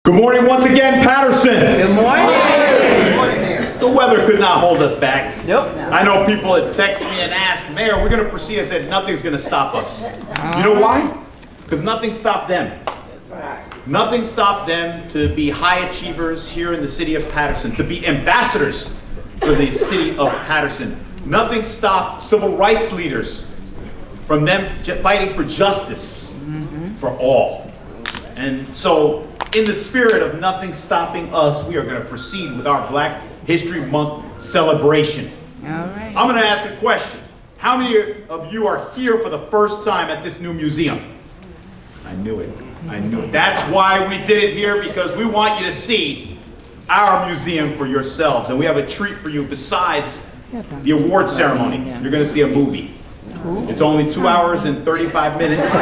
Good morning once again, Paterson. Good morning. The weather could not hold us back. Nope. I know people had texted me and asked, Mayor, we're going to proceed. I said, nothing's going to stop us. You know why? Because nothing stopped them. Nothing stopped them to be high achievers here in the city of Paterson, to be ambassadors for the city of Paterson. Nothing stopped civil rights leaders from them fighting for justice for all. And so, in the spirit of nothing stopping us, we are going to proceed with our Black History Month celebration. All right. I'm going to ask a question. How many of you are here for the first time at this new museum? I knew it. I knew it. That's why we did it here, because we want you to see our museum for yourselves. And we have a treat for you besides the award ceremony. You're going to see a movie. It's only 2 hours and 35 minutes.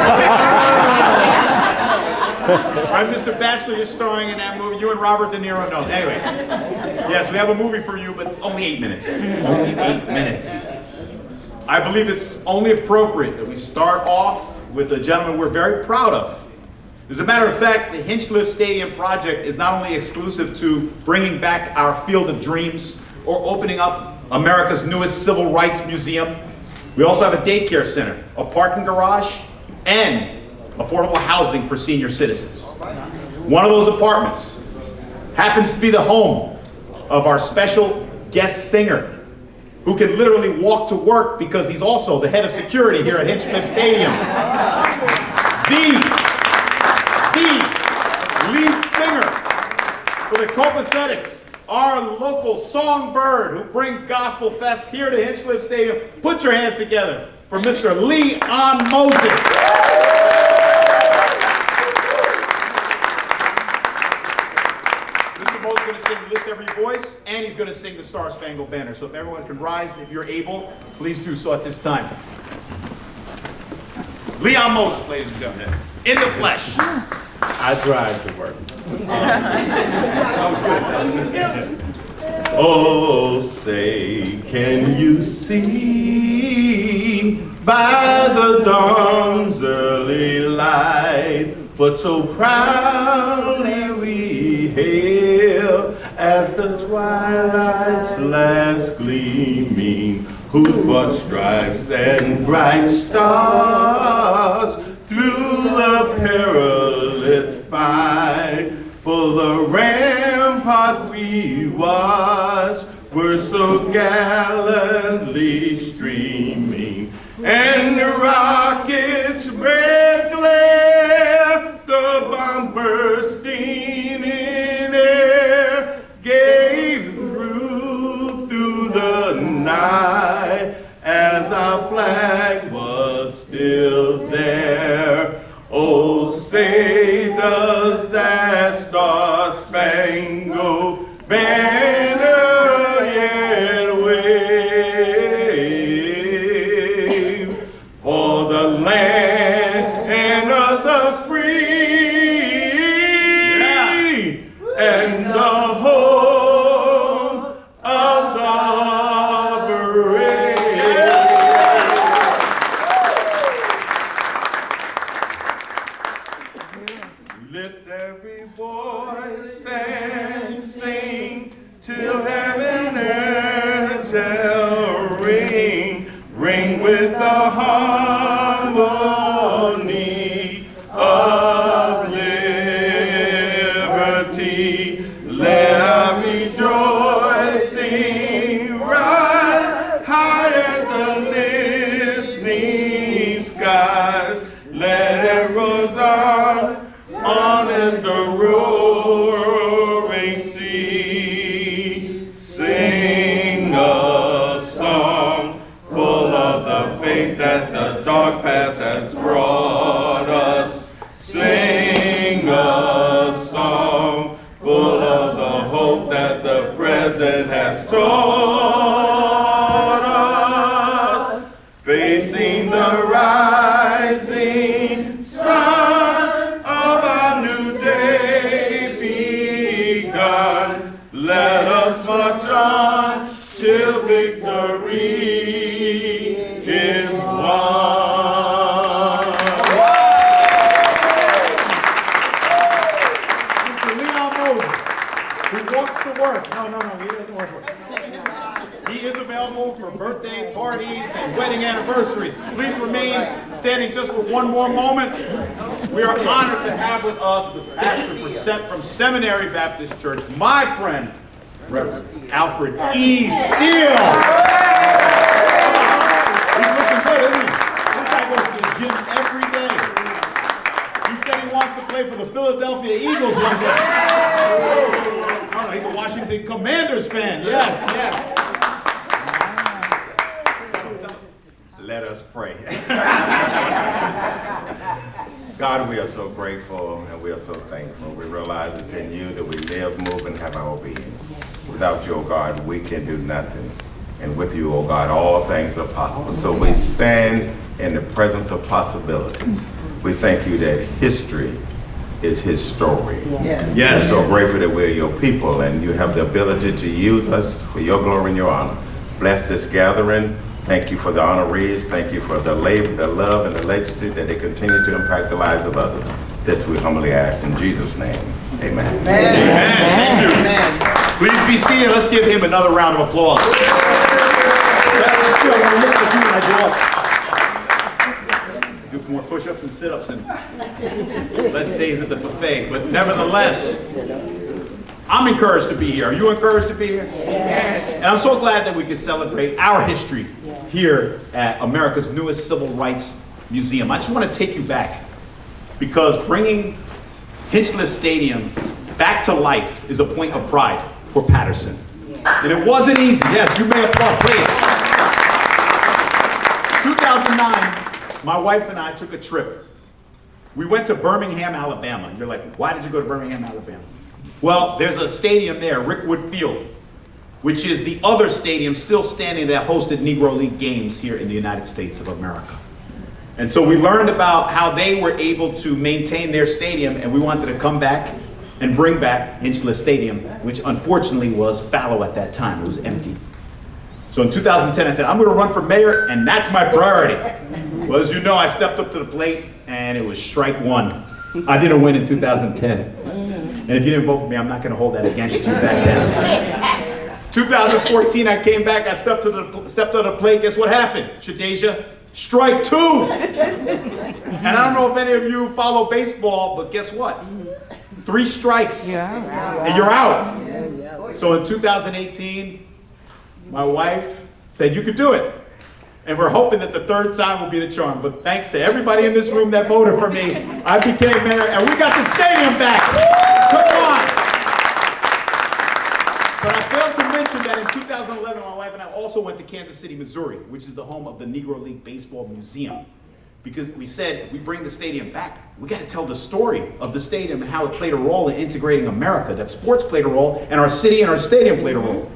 Right, Mr. Batchelor, you're starring in that movie. You and Robert De Niro. No, anyway. Yes, we have a movie for you, but it's only 8 minutes. Only 8 minutes. I believe it's only appropriate that we start off with a gentleman we're very proud of. As a matter of fact, the Hinchliffe Stadium project is not only exclusive to bringing back our Field of Dreams or opening up America's newest civil rights museum. We also have a daycare center, a parking garage, and affordable housing for senior citizens. One of those apartments happens to be the home of our special guest singer, who can literally walk to work because he's also the head of security here at Hinchliffe Stadium. The lead singer for the Copacetics, our local songbird who brings Gospel Fest here to Hinchliffe Stadium. Put your hands together for Mr. Leon Moses. Going to sing Lift Every Voice, and he's going to sing the Star Spangled Banner. So if everyone can rise, if you're able, please do so at this time. Leon Moses, ladies and gentlemen, in the flesh. I drive to work. That was good. Oh, say, can you see by the dawn's early light what so proudly we hail as the twilight's last gleaming, whose broad stripes and bright stars through the perilous fight for the rampart we watch were so gallantly streaming, and the rockets' red glare, the bomb bursting in air, gave through the night as our flag was still there. Oh, say does that star-spangled banner yet wave for the land and of the free, and the home of the brave. Lift every voice and sing till heaven and shall ring, ring with the harmony of liberty. Let our rejoicing rise high as the listening skies. Let it roll on as the roaring sea. Sing a song full of the faith that the dark past has brought us. Sing a song full of the hope that the present has taught us. Facing the rising sun of our new day begun, let us march on till victory is won. Mr. Leon and wedding anniversaries. Please remain standing just for one more moment. We are honored to have with us the pastor from Seminary Baptist Church, my friend, Reverend Alfred E. Steele. He's looking good, isn't he? This guy goes to the gym every day. He said he wants to play for the Philadelphia Eagles one day. Oh, no, he's a Washington Commanders fan. Yes, yes. Let us pray. God, we are so grateful and we are so thankful. We realize it's in you that we live, move, and have our beings. Without you, oh God, we can do nothing. And with you, oh God, all things are possible. So we stand in the presence of possibilities. We thank you that history is his story. Yes. We're so grateful that we're your people and you have the ability to use us for your glory and your honor. Bless this gathering. Thank you for the honorees. Thank you for the labor, the love, and the legacy that they continue to impact the lives of others. This we humbly ask in Jesus' name. Amen. Amen. Thank you. Amen. Please be seated. Let's give him another round of applause. Do more push-ups and sit-ups and less days at the buffet. But nevertheless, I'm encouraged to be here. Are you encouraged to be here? Yes. And I'm so glad that we could celebrate our history here at America's newest civil rights museum. I just want to take you back because bringing Hinchliffe Stadium back to life is a point of pride for Paterson. And it wasn't easy. Yes, you may applaud, please. 2009, my wife and I took a trip. We went to Birmingham, Alabama. You're like, why did you go to Birmingham, Alabama? Well, there's a stadium there, Rickwood Field, which is the other stadium still standing that hosted Negro League games here in the United States of America. And so we learned about how they were able to maintain their stadium, and we wanted to come back and bring back Hinchliffe Stadium, which unfortunately was fallow at that time. It was empty. So in 2010, I said, I'm going to run for mayor, and that's my priority. Well, as you know, I stepped up to the plate, and it was strike one. I didn't win in 2010. And if you didn't vote for me, I'm not going to hold that against you back then. 2014, I came back, I stepped to the plate. Guess what happened? Shadasia, strike two. And I don't know if any of you follow baseball, but guess what? 3 strikes, and you're out. So in 2018, my wife said, you could do it. And we're hoping that the third time will be the charm. But thanks to everybody in this room that voted for me, I became mayor, and we got the stadium back. Come on. But I failed to mention that in 2011, my wife and I also went to Kansas City, Missouri, which is the home of the Negro League Baseball Museum. Because we said, if we bring the stadium back, we got to tell the story of the stadium and how it played a role in integrating America, that sports played a role, and our city and our stadium played a role.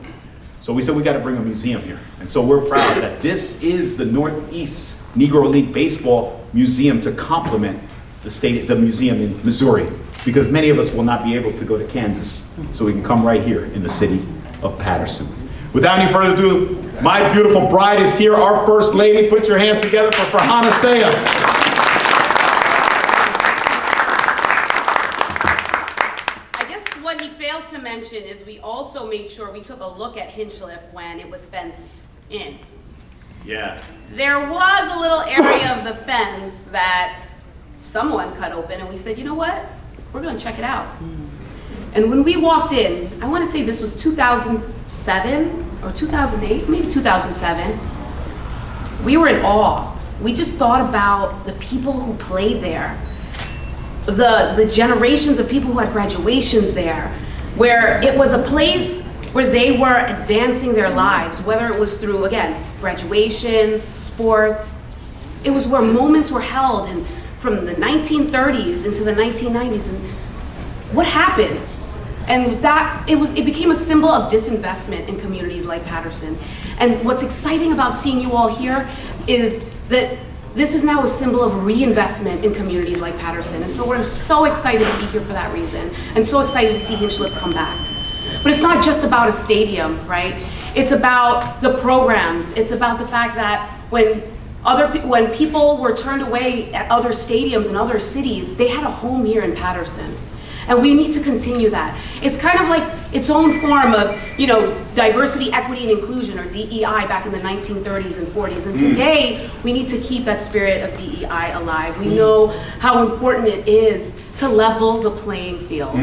So we said we got to bring a museum here. And so we're proud that this is the Northeast Negro League Baseball Museum to complement the museum in Missouri, because many of us will not be able to go to Kansas, so we can come right here in the city of Paterson. Without any further ado, my beautiful bride is here, our First Lady. Put your hands together for Rodney Sayegh. What he failed to mention is we also made sure we took a look at Hinchliffe when it was fenced in. Yeah. There was a little area of the fence that someone cut open, and we said, you know what? We're going to check it out. And when we walked in, I want to say this was 2007 or 2008, maybe 2007, we were in awe. We just thought about the people who played there. The generations of people who had graduations there, where it was a place where they were advancing their lives, whether it was through, again, graduations, sports. It was where moments were held, and from the 1930s into the 1990s, and what happened? And that, it became a symbol of disinvestment in communities like Paterson. And what's exciting about seeing you all here is that this is now a symbol of reinvestment in communities like Paterson. And so we're so excited to be here for that reason, and so excited to see Hinchliffe come back. But it's not just about a stadium, right? It's about the programs. It's about the fact that when people were turned away at other stadiums in other cities, they had a home here in Paterson. And we need to continue that. It's kind of like its own form of, you know, diversity, equity, and inclusion, or DEI, back in the 1930s and 40s. And today, we need to keep that spirit of DEI alive. We know how important it is to level the playing field.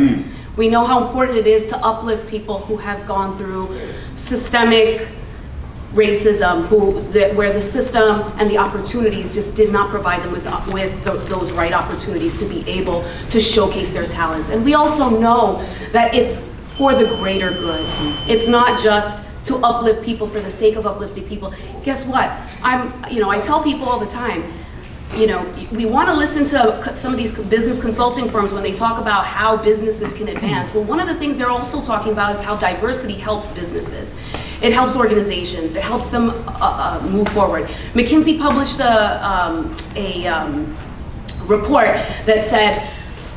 We know how important it is to uplift people who have gone through systemic racism, where the system and the opportunities just did not provide them with those right opportunities to be able to showcase their talents. And we also know that it's for the greater good. It's not just to uplift people for the sake of uplifting people. Guess what? I tell people all the time, you know, we want to listen to some of these business consulting firms when they talk about how businesses can advance. Well, one of the things they're also talking about is how diversity helps businesses. It helps organizations. It helps them move forward. McKinsey published a report that said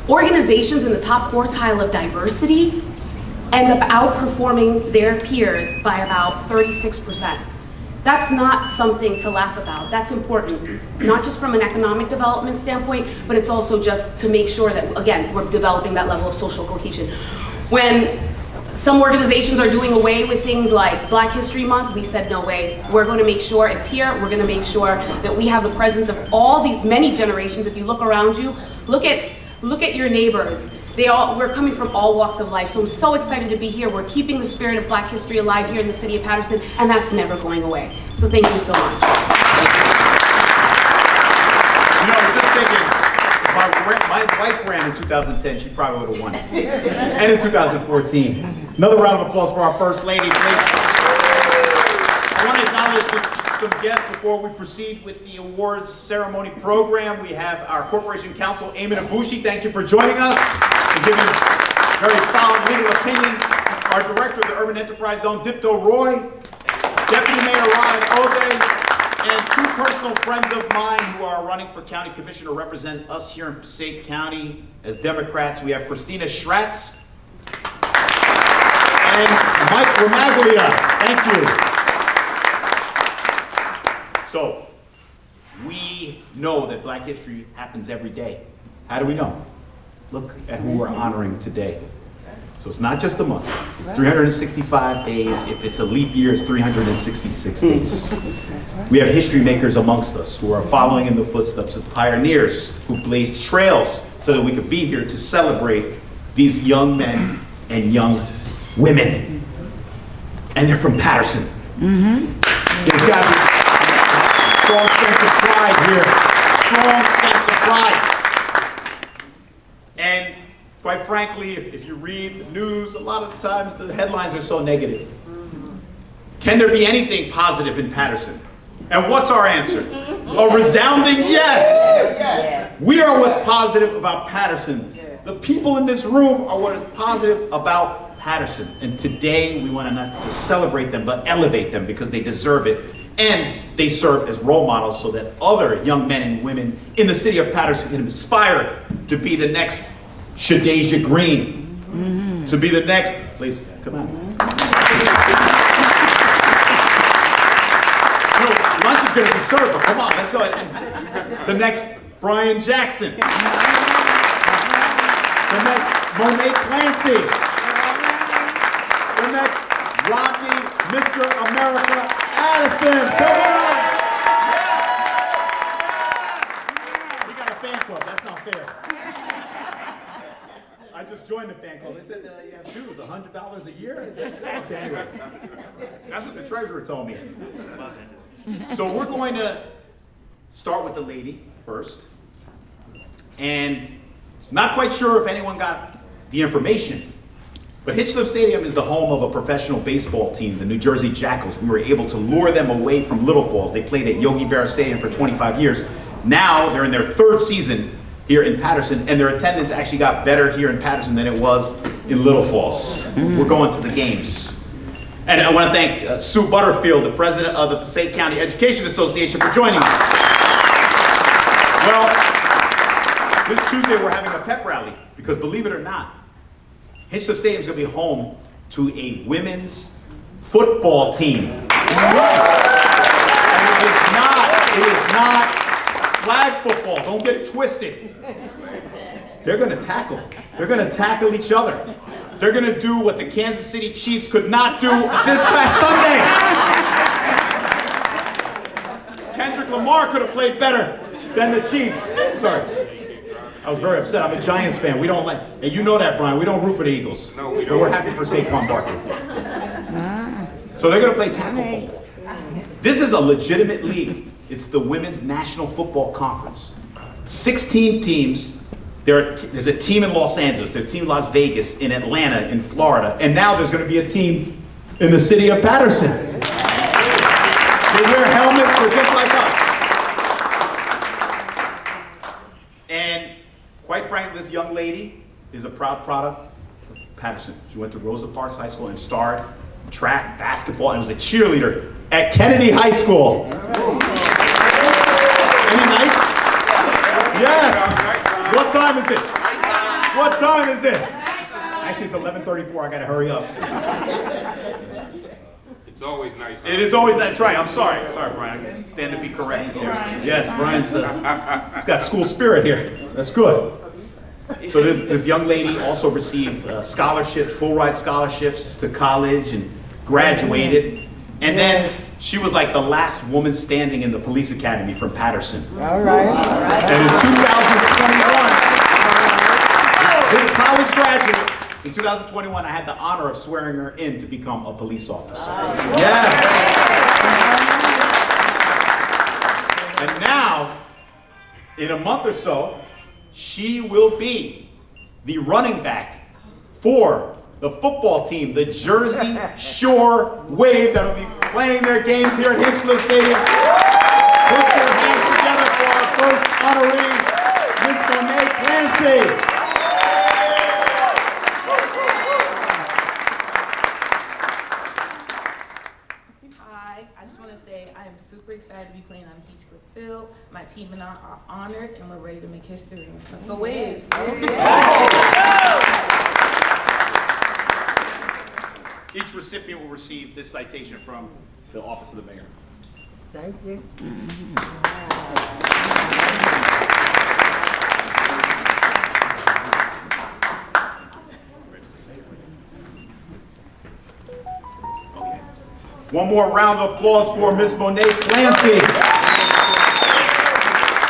organizations in the top quartile of diversity end up outperforming their peers by about 36%. That's not something to laugh about. That's important, not just from an economic development standpoint, but it's also just to make sure that, again, we're developing that level of social cohesion. When some organizations are doing away with things like Black History Month, we said, no way. We're going to make sure it's here. We're going to make sure that we have the presence of all these many generations. If you look around you, look at your neighbors. We're coming from all walks of life. So I'm so excited to be here. We're keeping the spirit of Black history alive here in the city of Paterson, and that's never going away. So thank you so much. You know, I was just thinking, if my wife ran in 2010, she probably would have won it. And in 2014. Another round of applause for our First Lady, please. I want to acknowledge just some guests before we proceed with the awards ceremony program. We have our Corporation Counsel, Eamon Abushi. Thank you for joining us and giving very solid legal opinion. Our Director of the Urban Enterprise Zone, Dipto Roy, Deputy Mayor Ryan Ode, and two personal friends of mine who are running for County Commissioner to represent us here in Passaic County as Democrats. We have Christina Schratz and Mike Romaglia. Thank you. So, we know that Black history happens every day. How do we know? Look at who we're honoring today. So it's not just a month. It's 365 days. If it's a leap year, it's 366 days. We have history makers amongst us who are following in the footsteps of pioneers who blazed trails so that we could be here to celebrate these young men and young women. And they're from Paterson. There's got to be a strong sense of pride here. Strong sense of pride. And quite frankly, if you read the news, a lot of the times the headlines are so negative. Can there be anything positive in Paterson? And what's our answer? A resounding yes! We are what's positive about Paterson. The people in this room are what is positive about Paterson. And today we want to not just celebrate them, but elevate them because they deserve it. And they serve as role models so that other young men and women in the city of Paterson can aspire to be the next Shadasia Green, to be the next, please, come on. No, lunch is going to be served, but come on, let's go ahead. The next Brian Jackson. The next Monet Clancy. The next Rodney, Mr. America Addison. Come on! We got a fan club, that's not fair. I just joined the fan club. They said you have dues, $100 a year? Is that true? Okay, anyway. That's what the treasurer told me. So we're going to start with the lady first. And not quite sure if anyone got the information, but Hinchliffe Stadium is the home of a professional baseball team, the New Jersey Jackals. We were able to lure them away from Little Falls. They played at Yogi Berra Stadium for 25 years. Now they're in their third season here in Paterson, and their attendance actually got better here in Paterson than it was in Little Falls. We're going to the games. And I want to thank Sue Butterfield, the president of the Passaic County Education Association, for joining us. Well, this Tuesday we're having a pep rally, because believe it or not, Hinchliffe Stadium is going to be home to a women's football team. And it is not flag football, don't get it twisted. They're gonna tackle. They're gonna tackle each other. They're gonna do what the Kansas City Chiefs could not do this past Sunday. Kendrick Lamar could have played better than the Chiefs. Sorry. I was very upset. I'm a Giants fan. We don't like, and you know that, Brian. We don't root for the Eagles. No, we But don't. we're happy for Saquon Barkley. So they're going to play tackle football. This is a legitimate league. It's the Women's National Football Conference. 16 teams. There's a team in Los Angeles. There's a team in Las Vegas, in Atlanta, in Florida. And now there's going to be a team in the city of Paterson. They wear helmets. They're just like us. And quite frankly, this young lady is a proud product of Paterson. She went to Rosa Parks High School and starred in track, basketball, and was a cheerleader at Kennedy High School. Any nights? Yes. What time is it? What time is it? Actually, it's 11:34. I gotta hurry up. It's always nighttime. It is always, that's right. I'm sorry. Sorry, Brian. I stand to be corrected. Yes, Brian's he's got school spirit here. That's good. So this young lady also received scholarships, full ride scholarships to college and graduated. And then she was like the last woman standing in the police academy from Paterson. All right. And in 2021, this college graduate, in 2021, I had the honor of swearing her in to become a police officer. Yes. And now, in a month or so, she will be the running back for the football team, the Jersey Shore Wave, that will be playing their games here at Hinchliffe Stadium. Put your hands together for our first honoree, Miss Monet Clancy. Hi, I just want to say I am super excited to be playing on Hinchliffe Field. My team and I are honored, and we're ready to make history. Let's go Waves! Each recipient will receive this citation from the Office of the Mayor. Thank you. One more round of applause for Miss Monet Clancy.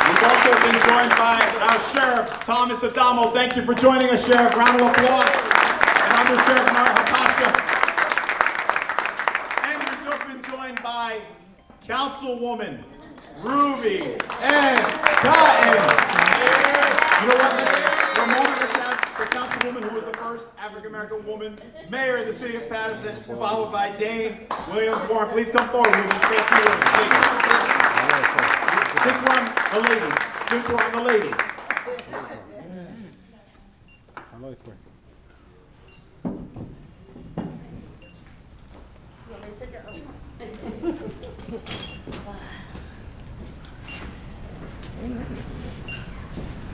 We've also been joined by our Sheriff, Thomas Adamo. Thank you for joining us, Sheriff. Round of applause. And Under Sheriff Natasha. And we've just been joined by Councilwoman Ruby and Cotton. You know what? For a moment, let's have the Councilwoman, who was the first African-American woman mayor of the city of Paterson, followed by Jane Williams Warren. Please come forward. We will take you in. Since we're on the ladies.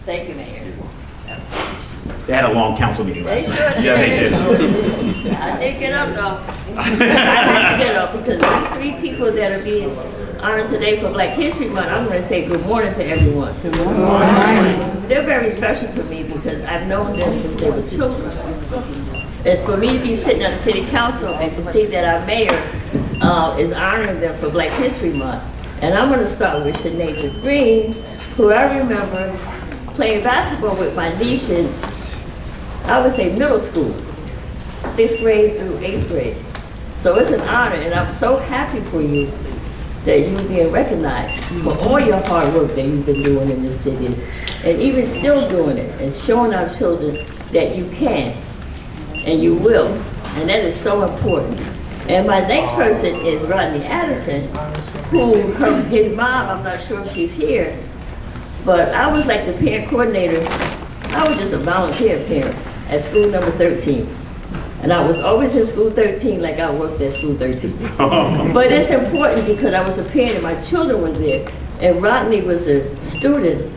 Thank you, Mayor. They had a long council meeting They last sure night. did. Yeah, they did. I did get up though. I have to get up because these three people that are being honored today for Black History Month, I'm going to say good morning to everyone. Good morning. They're very special to me because I've known them since they were children. It's for me to be sitting on the city council and to see that our mayor is honoring them for Black History Month. And I'm going to start with Shadasia Green, who I remember playing basketball with my niece in, I would say, middle school, 6th grade through 8th grade. So it's an honor, and I'm so happy for you that you're being recognized for all your hard work that you've been doing in this city, and even still doing it, and showing our children that you can, and you will, and that is so important. And my next person is Rodney Addison, who, his mom, I'm not sure if she's here, but I was like the parent coordinator. I was just a volunteer parent at school number 13. And I was always in school 13 like I worked at school 13. But it's important because I was a parent and my children were there. And Rodney was a student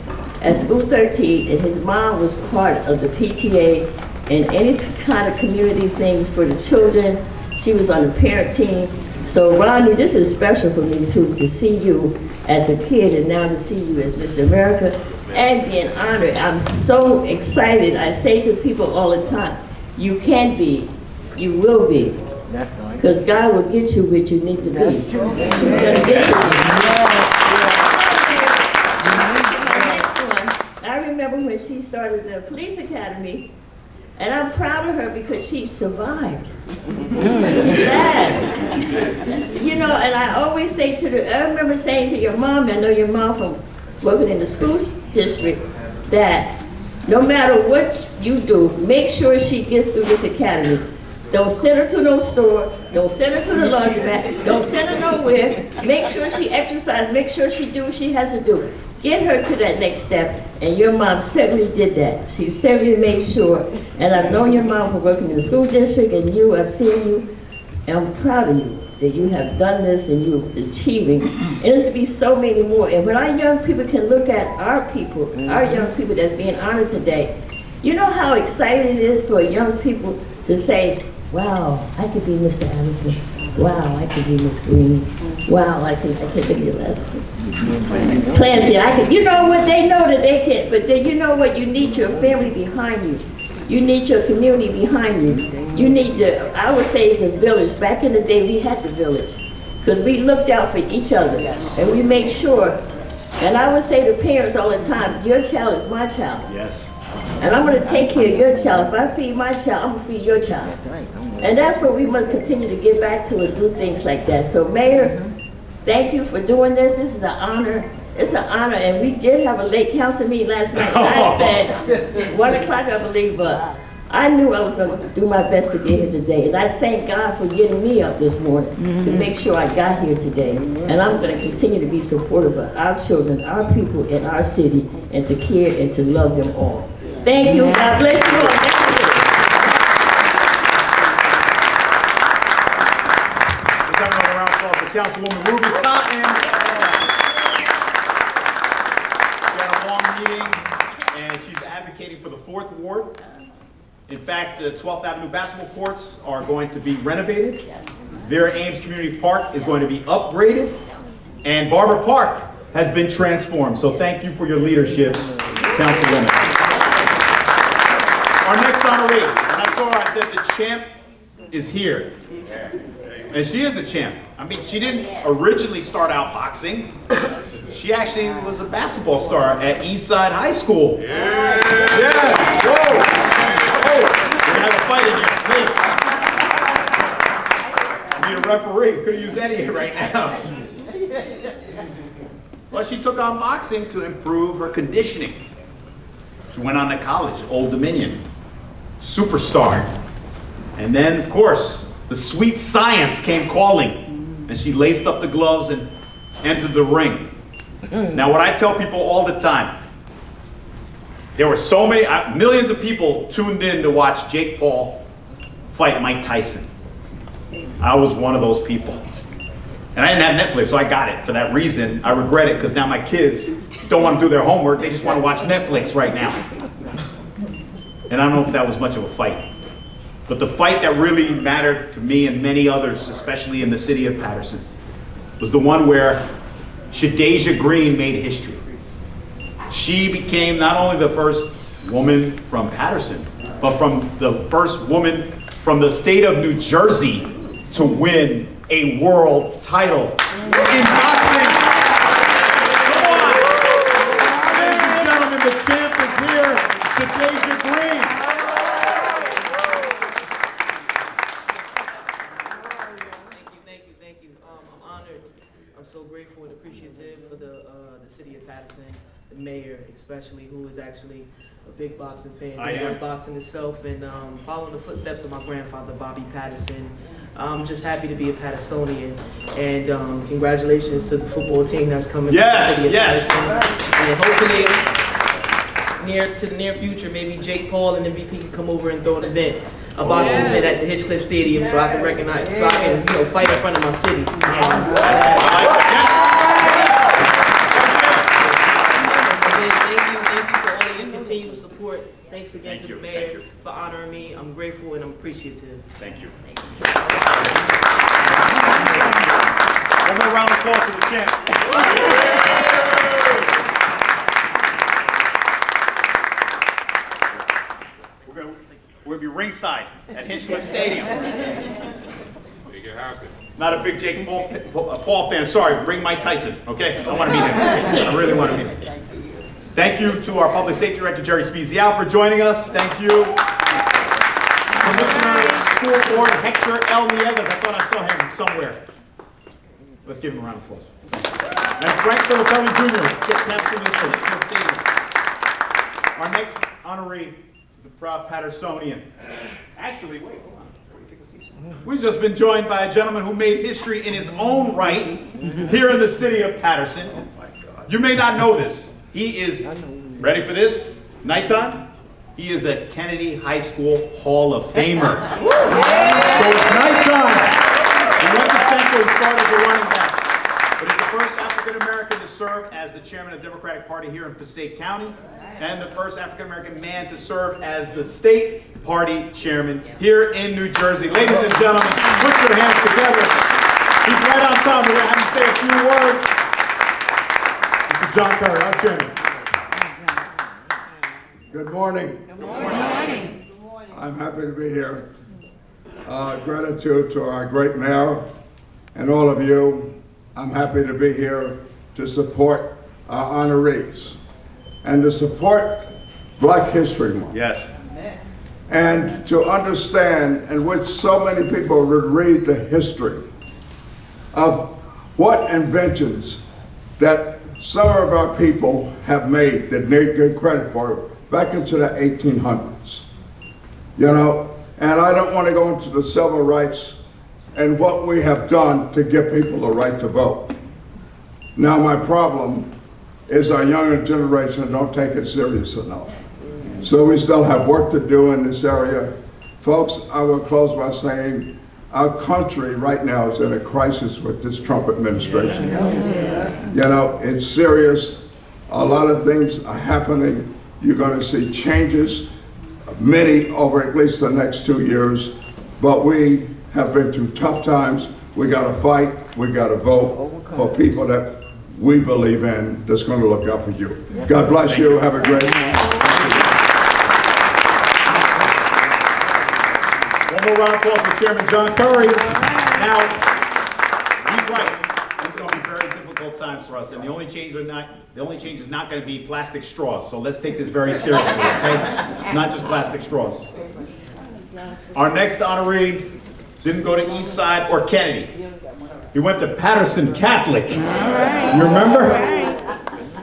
at school 13 and his mom was part of the PTA and any kind of community things for the children. She was on the parent team. So Rodney, this is special for me too, to see you as a kid and now to see you as Mr. America and being honored. I'm so excited. I say to people all the time, you can be, you will be. Because God will get you where you need to be. He's going to get you. I remember when she started the police academy, and I'm proud of her because she survived. She lasts. You know, and I always say to I remember saying to your mom, I know your mom from working in the school district, that no matter what you do, make sure she gets through this academy. Don't send her to no store, don't send her to the laundromat, don't send her nowhere. Make sure she exercises, make sure she do what she has to do. Get her to that next step, and your mom certainly did that. She certainly made sure, and I've known your mom for working in the school district, and I've seen you, and I'm proud of you that you have done this and you're achieving. And there's gonna be so many more. And when our young people can look at our people, our young people that's being honored today, you know how exciting it is for young people to say, wow, I could be Mr. Addison. Wow, I could be Miss Green. Wow, I can't think of your last name. Clancy, I could, you know what, they know that they can't, but then you know what, you need your family behind you. You need your community behind you. You need to, I would say it's a village. Back in the day, we had the village. Because we looked out for each other. And we made sure, and I would say to parents all the time, your child is my child. Yes. And I'm going to take care of your child. If I feed my child, I'm going to feed your child. And that's what we must continue to get back to and do things like that. So Mayor, thank you for doing this. This is an honor. It's an honor. And we did have a late council meeting last night. And I said 1 o'clock, I believe, but I knew I was going to do my best to get here today. And I thank God for getting me up this morning to make sure I got here today. And I'm going to continue to be supportive of our children, our people, in our city, and to care and to love them all. Thank you. God bless you all. Thank you. Let's have another round of applause for Councilwoman Ruby Cotton. She had a long meeting, and she's advocating for the 4th Ward. In fact, the 12th Avenue basketball courts are going to be renovated. Vera Ames Community Park is going to be upgraded. And Barber Park has been transformed. So thank you for your leadership, Councilwoman. Our next honoree, when I saw her, I said the champ is here. And she is a champ. I mean, she didn't originally start out boxing. She actually was a basketball star at Eastside High School. Yeah. Yes. Whoa. Oh, we're gonna have a fight in here, please. I need a referee. Could use Eddie right now. Well, she took on boxing to improve her conditioning. She went on to college, Old Dominion, superstar. And then, of course, the sweet science came calling, and she laced up the gloves and entered the ring. Now, what I tell people all the time, there were so many, millions of people tuned in to watch Jake Paul fight Mike Tyson. I was one of those people. And I didn't have Netflix, so I got it. For that reason, I regret it, because now my kids don't want to do their homework, they just want to watch Netflix right now. And I don't know if that was much of a fight. But the fight that really mattered to me and many others, especially in the city of Paterson, was the one where Shadasia Green made history. She became not only the first woman from Paterson, but from the first woman from the state of New Jersey to win a world title in boxing. Come on! Ladies and gentlemen, the champ is here, Shadasia Green. Thank you. I'm honored. I'm so grateful and appreciative for the city of Paterson, the mayor especially, who is actually a big boxing fan. I love boxing itself, and following the footsteps of my grandfather, Bobby Paterson. I'm just happy to be a Pattersonian, and congratulations to the football team that's coming to the city of Paterson. And hopefully, to the near future, maybe Jake Paul and MVP can come over and throw an event, a boxing event at the Hinchliffe Stadium, so I can recognize, so I can fight in front of my city. Thank you for all of your continued support. Thanks again to the mayor for honoring me. I'm grateful and I'm appreciative. Thank you. One more round of applause for the champ. We'll be ringside at Hinchliffe Stadium. Make it happen. Not a big Jake Paul fan. Sorry, bring Mike Tyson, okay? I want to meet him. I really want to meet him. Thank you to our Public Safety Director, Jerry Spezial, for joining us. Thank you. Commissioner School Board Hector L. Nieves. I thought I saw him somewhere. Let's give him a round of applause. And Frank Filipelli Jr. Get captain this for Hinchliffe Stadium. Our next honoree is a proud Patersonian. Actually, wait, hold on. Before you take a seat. We've just been joined by a gentleman who made history in his own right here in the city of Paterson. You may not know this. He is, ready for this? Nighttime? He is a Kennedy High School Hall of Famer. So it's nighttime. He went to Central, he started as a running back. But he's the first African American to serve as the chairman of the Democratic Party here in Passaic County, and the first African American man to serve as the state party chairman here in New Jersey. Ladies and gentlemen, put your hands together. He's right on time. We're going to have him say a few words. Mr. John Curry, our chairman. Good morning. Good morning. I'm happy to be here. Gratitude to our great mayor and all of you. I'm happy to be here to support our honorees and to support Black History Month. Yes. And to understand, in which so many people would read the history of what inventions that some of our people have made that need good credit for back into the 1800s. You know, and I don't want to go into the civil rights and what we have done to give people the right to vote. Now my problem is our younger generation don't take it serious enough. So we still have work to do in this area. Folks, I will close by saying our country right now is in a crisis with this Trump administration. You know, it's serious. A lot of things are happening. You're going to see changes, many over at least the next 2 years, but we have been through tough times. We got to fight. We got to vote for people that we believe in that's going to look out for you. God bless you. Have a great night. One more round of applause for Chairman John Curry. Now, he's right. It's going to be very difficult times for us, and the only change is not going to be plastic straws. So let's take this very seriously, okay? It's not just plastic straws. Our next honoree didn't go to East Side or Kennedy. He went to Paterson Catholic. You remember?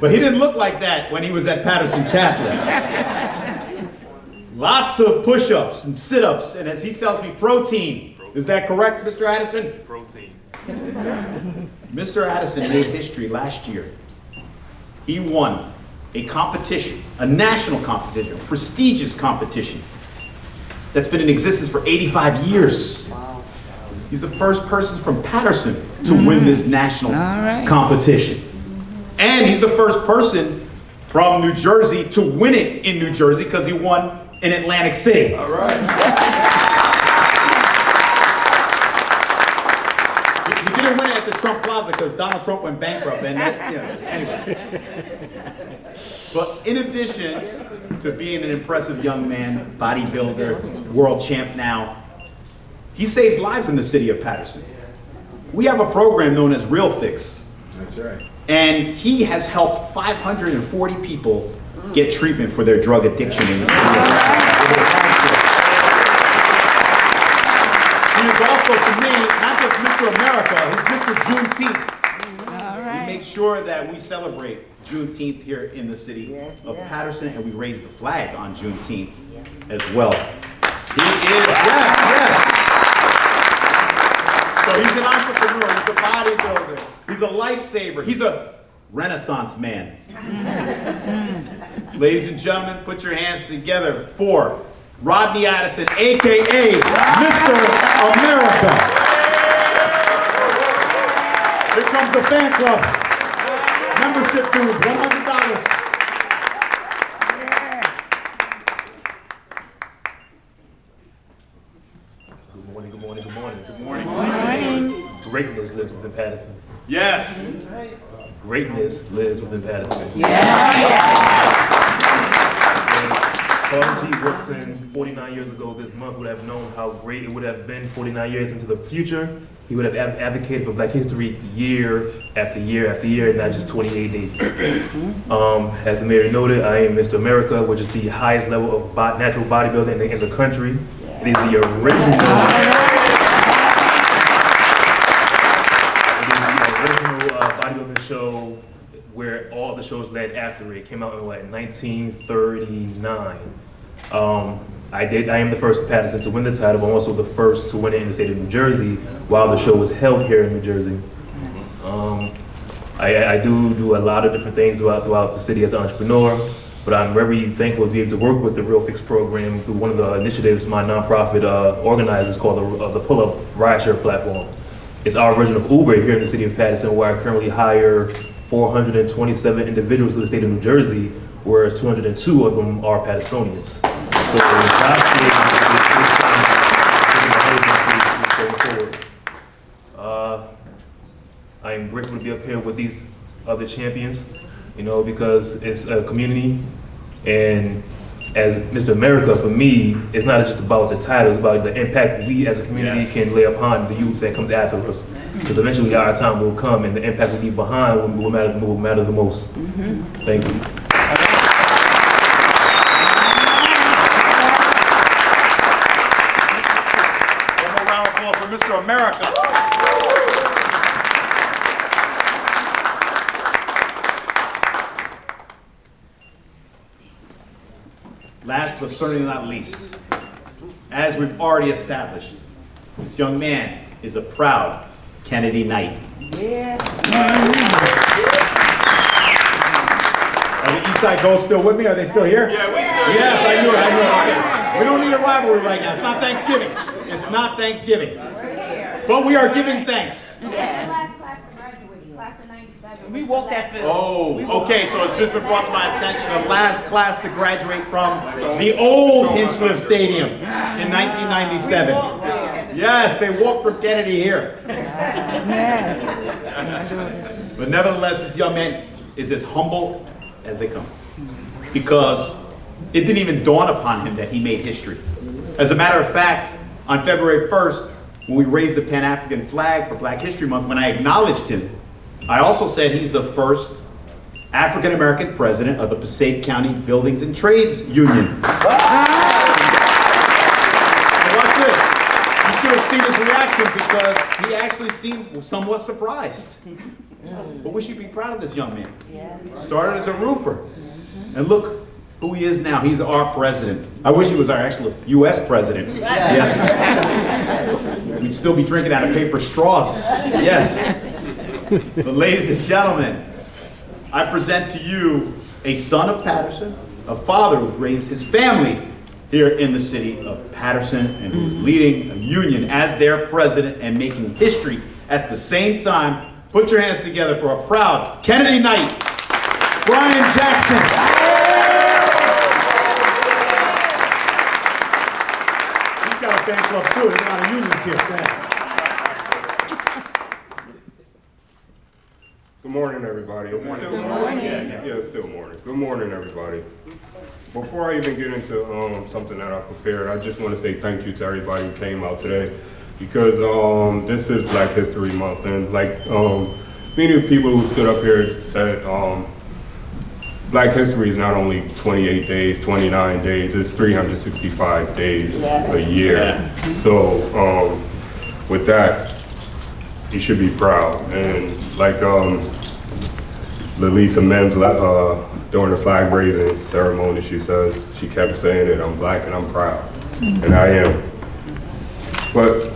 But he didn't look like that when he was at Paterson Catholic. Lots of push-ups and sit-ups, and as he tells me, protein. Is that correct, Mr. Addison? Protein. Mr. Addison made history last year. He won a competition, a national competition, a prestigious competition that's been in existence for 85 years. Wow. He's the first person from Paterson to win this national competition. And he's the first person from New Jersey to win it in New Jersey because he won in Atlantic City. All right. He didn't win it at the Trump Plaza because Donald Trump went bankrupt. And anyway. But in addition to being an impressive young man, bodybuilder, world champ now, he saves lives in the city of Paterson. We have a program known as Real Fix. That's right. And he has helped 540 people get treatment for their drug addiction in the city of Paterson. He is also, to me, not just Mr. America, he's Mr. Juneteenth. He makes sure that we celebrate Juneteenth here in the city of Paterson, and we raise the flag on Juneteenth as well. He is, yes. So he's an entrepreneur, he's a bodybuilder, he's a lifesaver, he's a Renaissance man. Ladies and gentlemen, put your hands together for Rodney Addison, AKA Mr. America. Here comes the fan club. Membership dues, $100. Good morning, good morning, good morning. Good morning. Great place lives within Paterson. Yes. Greatness lives within Paterson. Carter G. Woodson, 49 years ago this month, would have known how great it would have been 49 years into the future. He would have advocated for Black history year after year after year, not just 28 days. As the mayor noted, I am Mr. America, which is the highest level of natural bodybuilding in the country. It is the original bodybuilding show where all the shows led after it. Came out in 1939. I am the first Paterson to win the title, but I'm also the first to win it in the state of New Jersey while the show was held here in New Jersey. I do a lot of different things throughout the city as an entrepreneur, but I'm very thankful to be able to work with the Real Fix program through one of the initiatives my nonprofit organizes called the Pull-Up Rideshare Platform. It's our version of Uber here in the city of Paterson, where I currently hire 427 individuals through the state of New Jersey, whereas 202 of them are Pattersonians. So I am grateful to be up here with these other champions, because it's a community, and as Mr. America, for me, it's not just about the title, it's about the impact we as a community can lay upon the youth that comes after us. Because eventually our time will come, and the impact we leave behind will matter the most. Thank you. One more round of applause for Mr. America. Last but certainly not least, as we've already established, this young man is a proud Kennedy Knight. Yeah. Are the East Side Ghosts still with me? Are they still here? Yeah, we still. Yes, I knew it. Okay. We don't need a rivalry right now. It's not Thanksgiving. It's not Thanksgiving. But we are giving thanks. Last class to graduate, class of 97. We walked that field. Oh, okay, so it's just been brought to my attention, the last class to graduate from the old Hinchliffe Stadium in 1997. Yes, they walked from Kennedy here. But nevertheless, this young man is as humble as they come, because it didn't even dawn upon him that he made history. As a matter of fact, on February 1st, when we raised the Pan-African flag for Black History Month, when I acknowledged him, I also said he's the first African-American president of the Passaic County Buildings and Trades Union. So watch this. You should have seen his reaction, because he actually seemed somewhat surprised. But we should be proud of this young man. Started as a roofer, and look who he is now. He's our president. I wish he was our actual U.S. president. Yes. We'd still be drinking out of paper straws. Yes. But ladies and gentlemen, I present to you a son of Paterson, a father who raised his family here in the city of Paterson, and who's leading a union as their president and making history at the same time. Put your hands together for a proud Kennedy Knight, Brian Jackson. He's got a fan club too. There's a lot of unions here. Good morning, everybody. Good morning. Good morning. Yeah, it's still morning. Good morning, everybody. Before I even get into something that I prepared, I just want to say thank you to everybody who came out today, because this is Black History Month, and like many of the people who stood up here said, Black history is not only 28 days, 29 days, it's 365 days a year. Yeah. So with that, you should be proud. And like Lalisa Mims during the flag raising ceremony, she kept saying it, I'm Black and I'm proud, and I am. But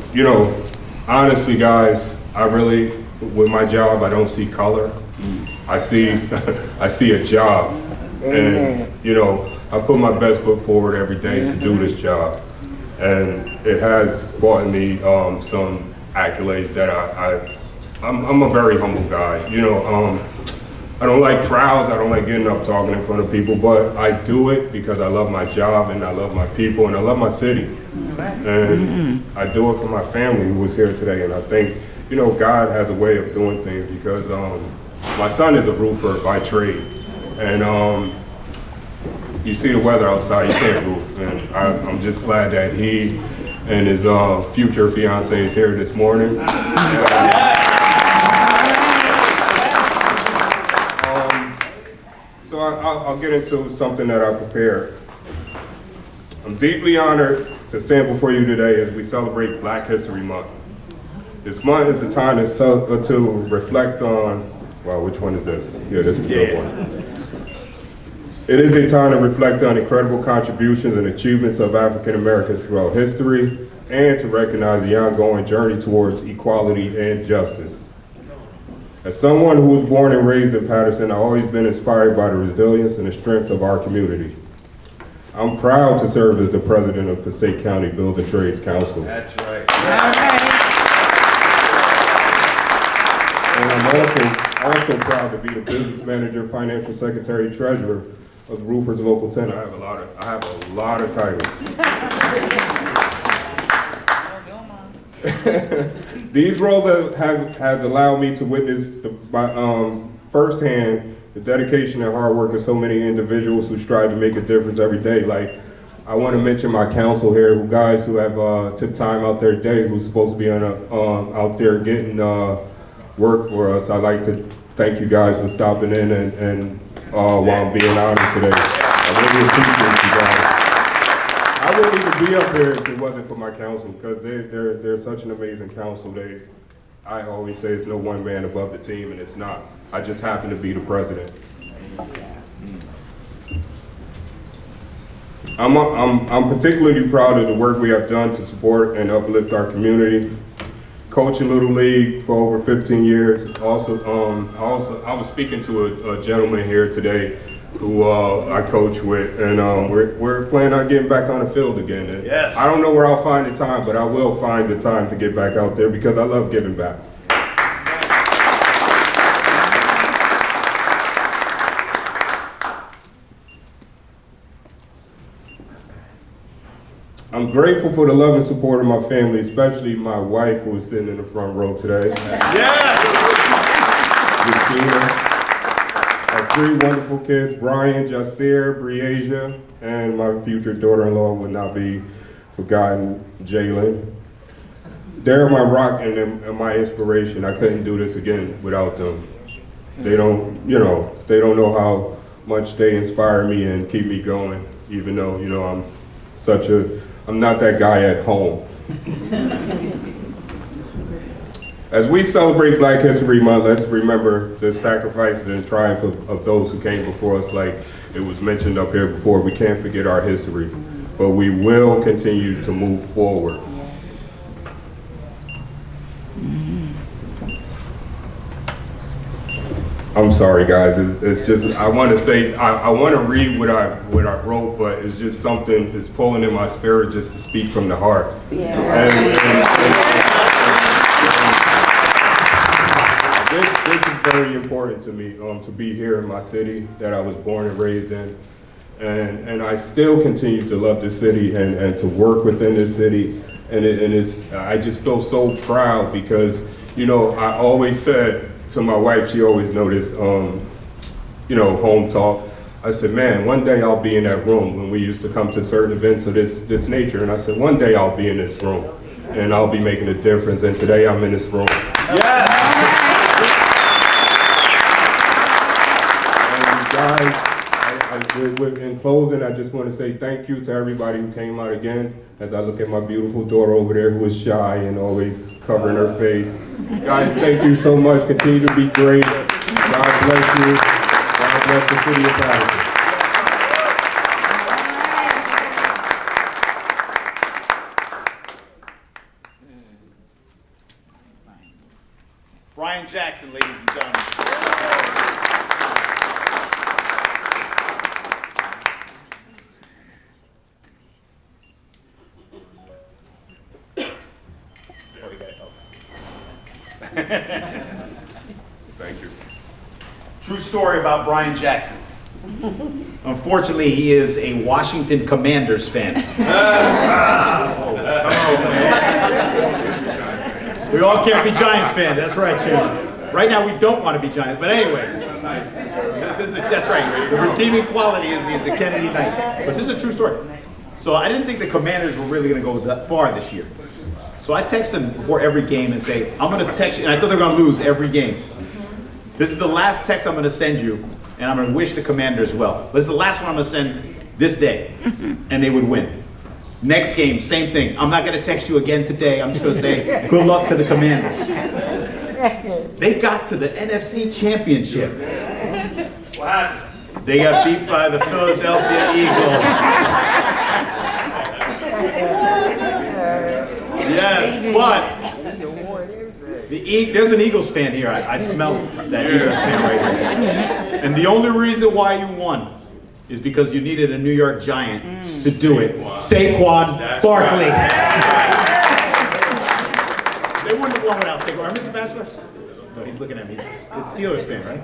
honestly, guys, with my job, I don't see color. I see a job, and I put my best foot forward every day to do this job, and it has brought me some accolades that I'm a very humble guy. I don't like crowds, I don't like getting up talking in front of people, but I do it because I love my job and I love my people and I love my city. And I do it for my family who was here today, and I think you know, God has a way of doing things because my son is a roofer by trade. And you see the weather outside, you can't roof. And I'm just glad that he and his future fiance is here this morning. So I'll get into something that I prepared. I'm deeply honored to stand before you today as we celebrate Black History Month. This month is the time to reflect on, well, which one is this? Yeah, this is the good one. It is a time to reflect on incredible contributions and achievements of African Americans throughout history and to recognize the ongoing journey towards equality and justice. As someone who was born and raised in Paterson, I've always been inspired by the resilience and the strength of our community. I'm proud to serve as the president of Passaic County Building Trades Council. That's right. And I'm also proud to be the business manager, financial secretary, treasurer of Roofers Local 10. I have a lot of titles. These roles has allowed me to witness firsthand the dedication and hard work of so many individuals who strive to make a difference every day. Like, I want to mention my council here, who have took time out their day, who's supposed to be out there getting work for us. I'd like to thank you guys for stopping in and while I'm being honored today. I really appreciate you guys. I wouldn't even be up here if it wasn't for my council, because they're such an amazing council. I always say it's no one man above the team, and it's not. I just happen to be the president. I'm particularly proud of the work we have done to support and uplift our community. Coaching Little League for over 15 years. I was speaking to a gentleman here today who I coach with, and we're planning on getting back on the field again. And yes. I don't know where I'll find the time, but I will find the time to get back out there because I love giving back. I'm grateful for the love and support of my family, especially my wife, who is sitting in the front row today. Yes! Our 3 wonderful kids, Brian, Jasir, Briasia, and my future daughter-in-law would not be forgotten, Jalen. They're my rock and my inspiration. I couldn't do this again without them. They don't know how much they inspire me and keep me going, even though, I'm not that guy at home. As we celebrate Black History Month, let's remember the sacrifices and triumph of those who came before us, like it was mentioned up here before. We can't forget our history, but we will continue to move forward. I'm sorry, guys. It's just, I want to say, I want to read what I wrote, but it's just something that's pulling in my spirit just to speak from the heart. Yeah. This is very important to me, to be here in my city that I was born and raised in. And I still continue to love this city and to work within this city. I just feel so proud because, I always said, to my wife, she always noticed, home talk. I said, man, one day I'll be in that room when we used to come to certain events of this nature. And I said, one day I'll be in this room and I'll be making a difference. And today I'm in this room. Yes! And guys, in closing, I just want to say thank you to everybody who came out again. As I look at my beautiful daughter over there who is shy and always covering her face. Guys, thank you so much. Continue to be great. God bless you. God bless the city of Paterson. Brian Jackson, ladies and gentlemen. Thank you. True story about Brian Jackson. Unfortunately, he is a Washington Commanders fan. We all can't be Giants fans. That's right, Jim. Right now, we don't want to be Giants. But anyway, this is just right. The redeeming quality is the Kennedy night. But this is a true story. So I didn't think the Commanders were really going to go that far this year. So I text them before every game and say, I'm going to text you. And I thought they were going to lose every game. This is the last text I'm going to send you. And I'm going to wish the Commanders well. This is the last one I'm going to send this day. And they would win. Next game, same thing. I'm not going to text you again today. I'm just going to say, good luck to the Commanders. They got to the NFC Championship. What? They got beat by the Philadelphia Eagles. Yes, but there's an Eagles fan here. I smell that Eagles fan right here. And the only reason why you won is because you needed a New York Giant to do it. Saquon Barkley. They wouldn't have won without Saquon. Mr. Bachelor? No, he's looking at me. It's a Steelers fan, right?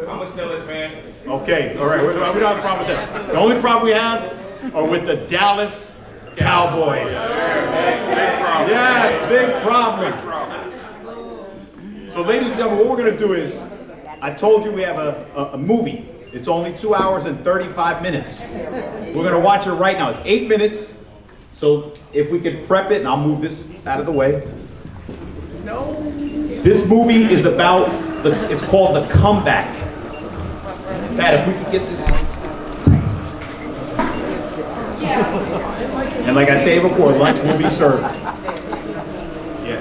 I'm a Steelers fan. Okay, all right. We don't have a problem with that. The only problem we have are with the Dallas Cowboys. Big problem. Yes, big problem. So, ladies and gentlemen, what we're going to do is, I told you we have a movie. It's only 2 hours and 35 minutes. We're going to watch it right now. It's 8 minutes. So, if we could prep it, and I'll move this out of the way. This movie is about, it's called The Comeback. Pat, if we could get this. And like I said before, lunch will be served. Yeah.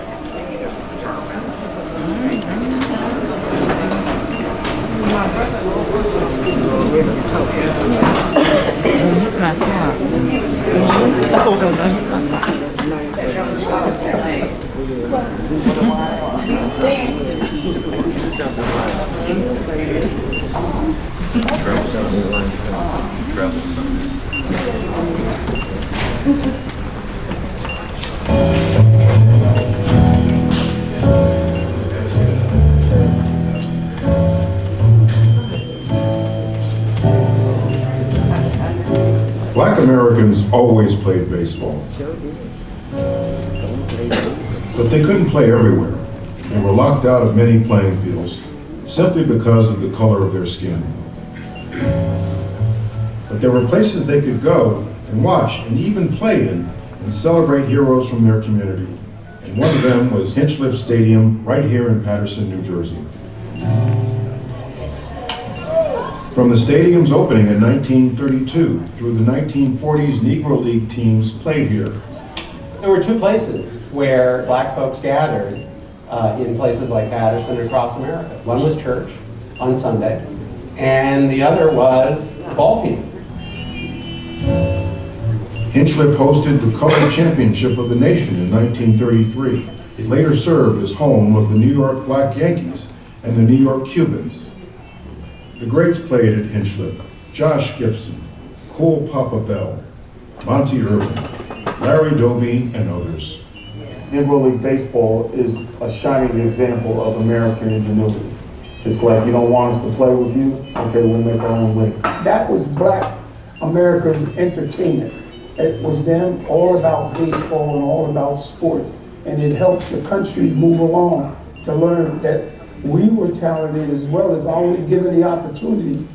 Black Americans always played baseball, but they couldn't play everywhere. They were locked out of many playing fields simply because of the color of their skin. But there were places they could go and watch and even play in and celebrate heroes from their community. And one of them was Hinchliffe Stadium right here in Paterson, New Jersey. From the stadium's opening in 1932 through the 1940s, Negro League teams played here. There were two places where black folks gathered in places like Paterson and across America. One was church on Sunday, and the other was the ball field. Hinchliffe hosted the Colored Championship of the Nation in 1933. It later served as home of the New York Black Yankees and the New York Cubans. The greats played at Hinchliffe: Josh Gibson, Cool Papa Bell, Monty Irvin, Larry Doby, and others. Negro League Baseball is a shining example of American ingenuity. It's like, you don't want us to play with you? Okay, we'll make our own league. That was Black America's entertainment. It was them all about baseball and all about sports. And it helped the country move along to learn that we were talented as well if only given the opportunity.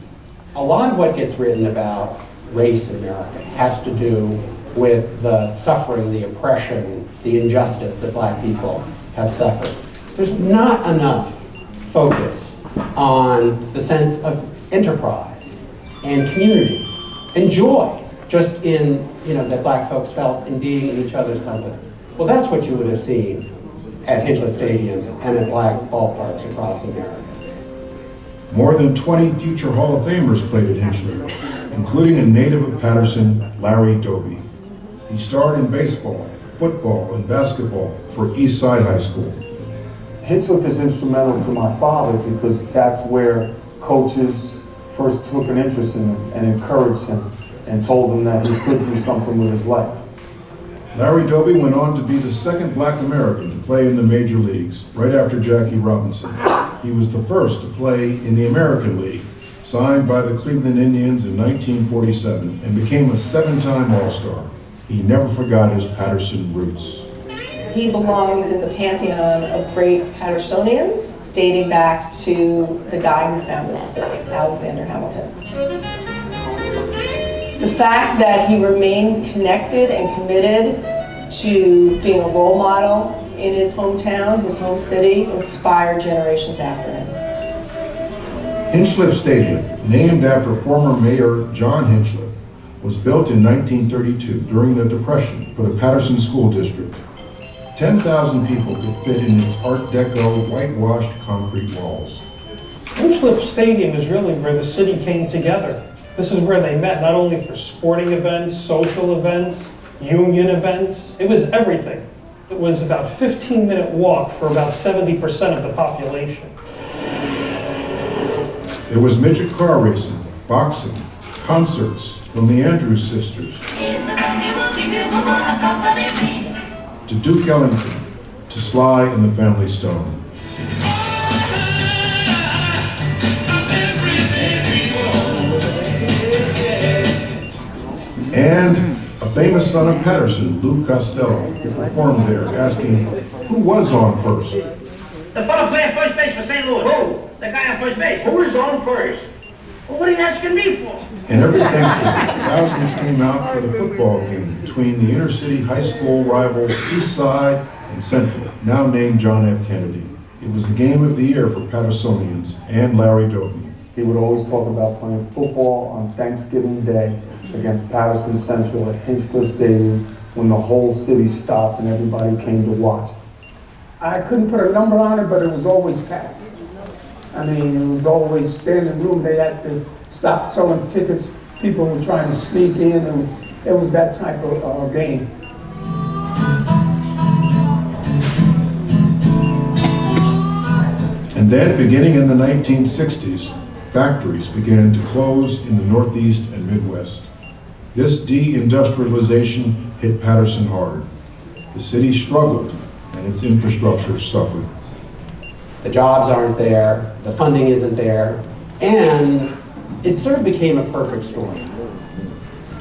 A lot of what gets written about race in America has to do with the suffering, the oppression, the injustice that black people have suffered. There's not enough focus on the sense of enterprise and community and joy just in, that black folks felt in being in each other's company. Well, that's what you would have seen at Hinchliffe Stadium and at black ballparks across America. More than 20 future Hall of Famers played at Hinchliffe, including a native of Paterson, Larry Doby. He starred in baseball, football, and basketball for East Side High School. Hinchliffe is instrumental to my father because that's where coaches first took an interest in him and encouraged him and told him that he could do something with his life. Larry Doby went on to be the second black American to play in the major leagues, right after Jackie Robinson. He was the first to play in the American League, signed by the Cleveland Indians in 1947, and became a 7-time All-Star. He never forgot his Paterson roots. He belongs in the pantheon of great Patersonians, dating back to the guy who founded the city, Alexander Hamilton. The fact that he remained connected and committed to being a role model in his hometown, his home city, inspired generations after him. Hinchliffe Stadium, named after former Mayor John Hinchliffe, was built in 1932 during the Depression for the Paterson School District. 10,000 people could fit in its Art Deco whitewashed concrete walls. Hinchliffe Stadium is really where the city came together. This is where they met, not only for sporting events, social events, union events. It was everything. It was about a 15-minute walk for about 70% of the population. There was midget car racing, boxing, concerts from the Andrews Sisters, to Duke Ellington, to Sly and the Family Stone. And a famous son of Paterson, Lou Costello, who performed there, asking, who was on first? The fellow playing first base for St. Louis. Who? The guy on first base. Who is on first? Well, what are you asking me for? And every Thanksgiving, thousands came out for the football game between the inner city high school rivals East Side and Central, now named John F. Kennedy. It was the game of the year for Patersonians and Larry Doby. He would always talk about playing football on Thanksgiving Day against Paterson Central at Hinchliffe Stadium when the whole city stopped and everybody came to watch. I couldn't put a number on it, but it was always packed. I mean, it was always standing room. They had to stop selling tickets. People were trying to sneak in. It was that type of game. And then, beginning in the 1960s, factories began to close in the Northeast and Midwest. This deindustrialization hit Paterson hard. The city struggled and its infrastructure suffered. The jobs aren't there, the funding isn't there, and it sort of became a perfect storm.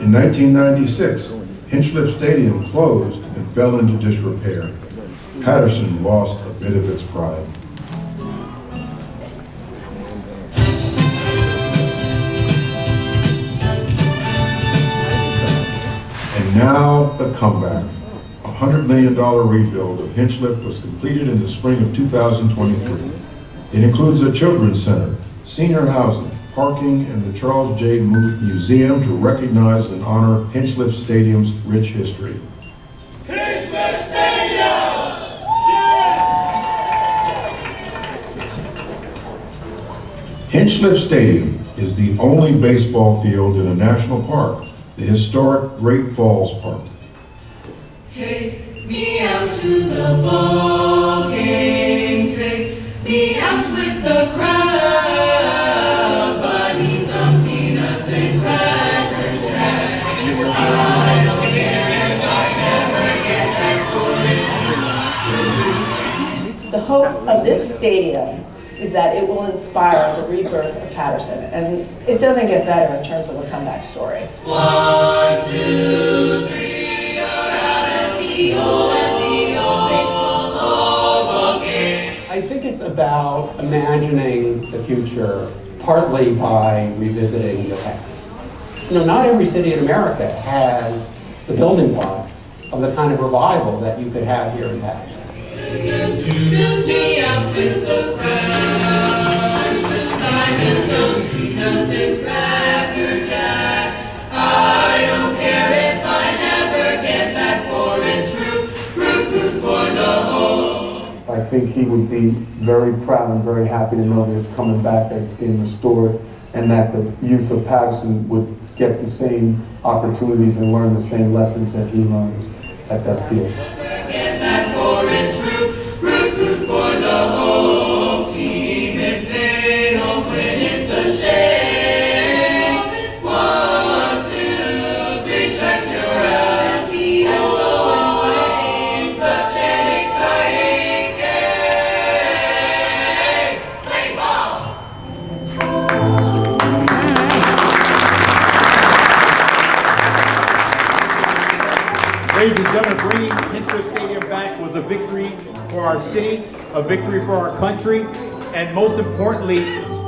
In 1996, Hinchliffe Stadium closed and fell into disrepair. Paterson lost a bit of its pride. And now the comeback. A $100 million rebuild of Hinchliffe was completed in the spring of 2023. It includes a children's center, senior housing, parking, and the Charles J. Muth Museum to recognize and honor Hinchliffe Stadium's rich history. Hinchliffe Stadium! Hinchliffe Stadium is the only baseball field in a national park, the historic Great Falls Park. Take me out to the ball game, take me out with the crowd, buy me some peanuts and Cracker Jack. I don't care if I never get back for it. The hope of this stadium is that it will inspire the rebirth of Paterson, and it doesn't get better in terms of a comeback story. 1, 2, 3. I think it's about imagining the future partly by revisiting the past. You know, not every city in America has the building blocks of the kind of revival that you could have here in Paterson. I don't care if I never get back for its root for the whole. I think he would be very proud and very happy to know that it's coming back, that it's being restored, and that the youth of Paterson would get the same opportunities and learn the same lessons that he learned at that field. Get back for its root for the whole team. If they don't win, it's a shame. 1, 2, 3 strikes, you're out. Such an exciting game. Play ball. Ladies and gentlemen, bringing Hinchliffe Stadium back was a victory for our city, a victory for our country, and most importantly,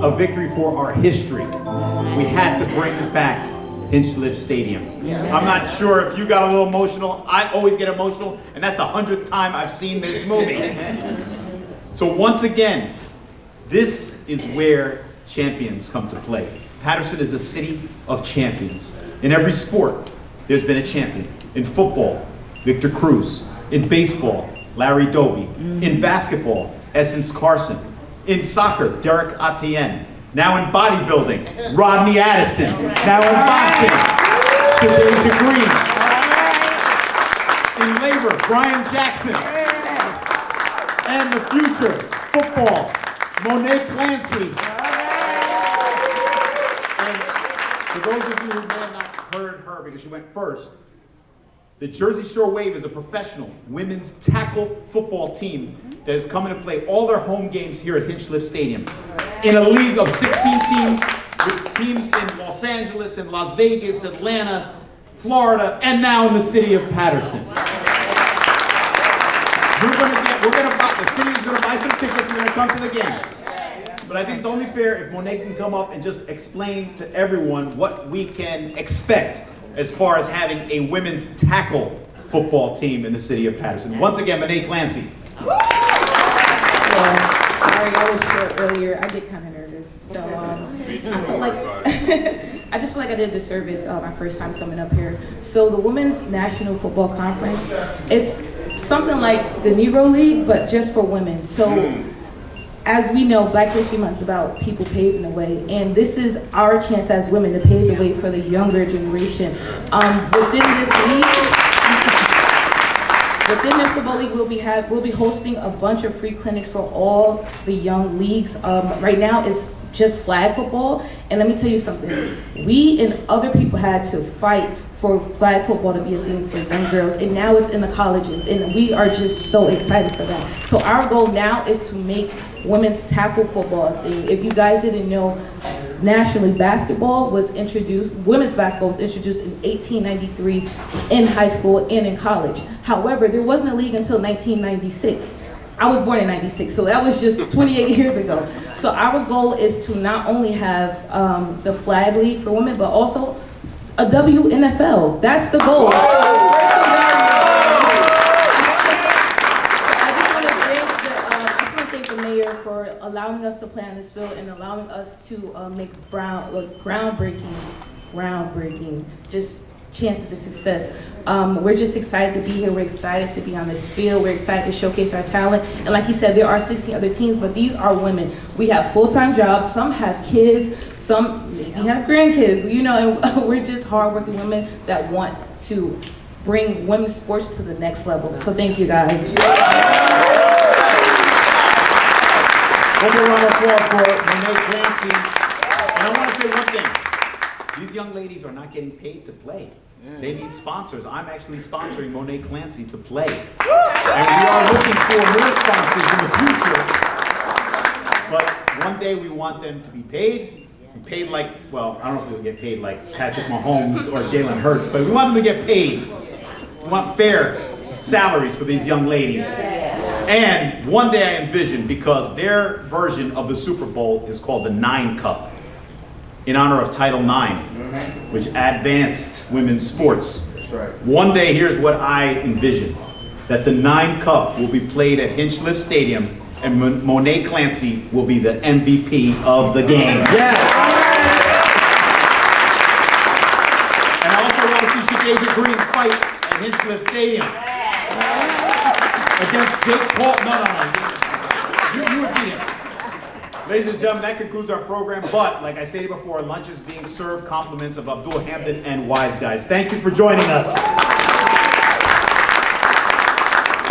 a victory for our history. We had to bring back Hinchliffe Stadium. I'm not sure if you got a little emotional. I always get emotional, and that's the 100th time I've seen this movie. So once again, this is where champions come to play. Paterson is a city of champions. In every sport, there's been a champion. In football, Victor Cruz. In baseball, Larry Doby. In basketball, Essence Carson. In soccer, Derek Etienne. Now in bodybuilding, Rodney Addison. Now in boxing, Shadasia Green. In labor, Brian Jackson. And the future, football, Monet Clancy. And for those of you who may have not heard her because she went first, the Jersey Shore Wave is a professional women's tackle football team that is coming to play all their home games here at Hinchliffe Stadium. In a league of 16 teams, with teams in Los Angeles and Las Vegas, Atlanta, Florida, and now in the city of Paterson. The city is going to buy some tickets, we're going to come to the games. But I think it's only fair if Monet can come up and just explain to everyone what we can expect as far as having a women's tackle football team in the city of Paterson. Once again, Monet Clancy. Sorry, I was short earlier. I get kind of nervous. So I feel like I just feel like I did a disservice my first time coming up here. So the Women's National Football Conference, it's something like the Negro League, but just for women. So as we know, Black History Month is about people paving the way, and this is our chance as women to pave the way for the younger generation. Within this football league, we'll be hosting a bunch of free clinics for all the young leagues. Right now, it's just flag football, and let me tell you something. We and other people had to fight for flag football to be a thing for young girls, and now it's in the colleges, and we are just so excited for that. So our goal now is to make women's tackle football a thing. If you guys didn't know, nationally, women's basketball was introduced in 1893 in high school and in college. However, there wasn't a league until 1996. I was born in 96, so that was just 28 years ago. So our goal is to not only have the flag league for women, but also a WNFL. That's the goal. For allowing us to play on this field and allowing us to make groundbreaking just chances of success. We're just excited to be here. We're excited to be on this field. We're excited to showcase our talent. And like you said, there are 16 other teams, but these are women. We have full-time jobs. Some have kids. Some maybe have grandkids. You know, and we're just hardworking women that want to bring women's sports to the next level. So thank you, guys. One more round of applause for Monet Clancy. And I want to say one thing. These young ladies are not getting paid to play. They need sponsors. I'm actually sponsoring Monet Clancy to play. And we are looking for more sponsors in the future. But one day we want them to be paid. Paid like, well, I don't know if they'll get paid like Patrick Mahomes or Jalen Hurts, but we want them to get paid. We want fair salaries for these young ladies. And one day I envision, because their version of the Super Bowl is called the 9 Cup, in honor of Title IX, which advanced women's sports. That's right. One day, here's what I envision, that the 9 Cup will be played at Hinchliffe Stadium, and Monet Clancy will be the MVP of the game. Yes! And I also want to see Shadasia Green fight at Hinchliffe Stadium. Against Jake Paul. No. You would beat him. Ladies and gentlemen, that concludes our program. But, like I stated before, lunch is being served. Compliments of Abdul Hamden and Wise Guys. Thank you for joining us.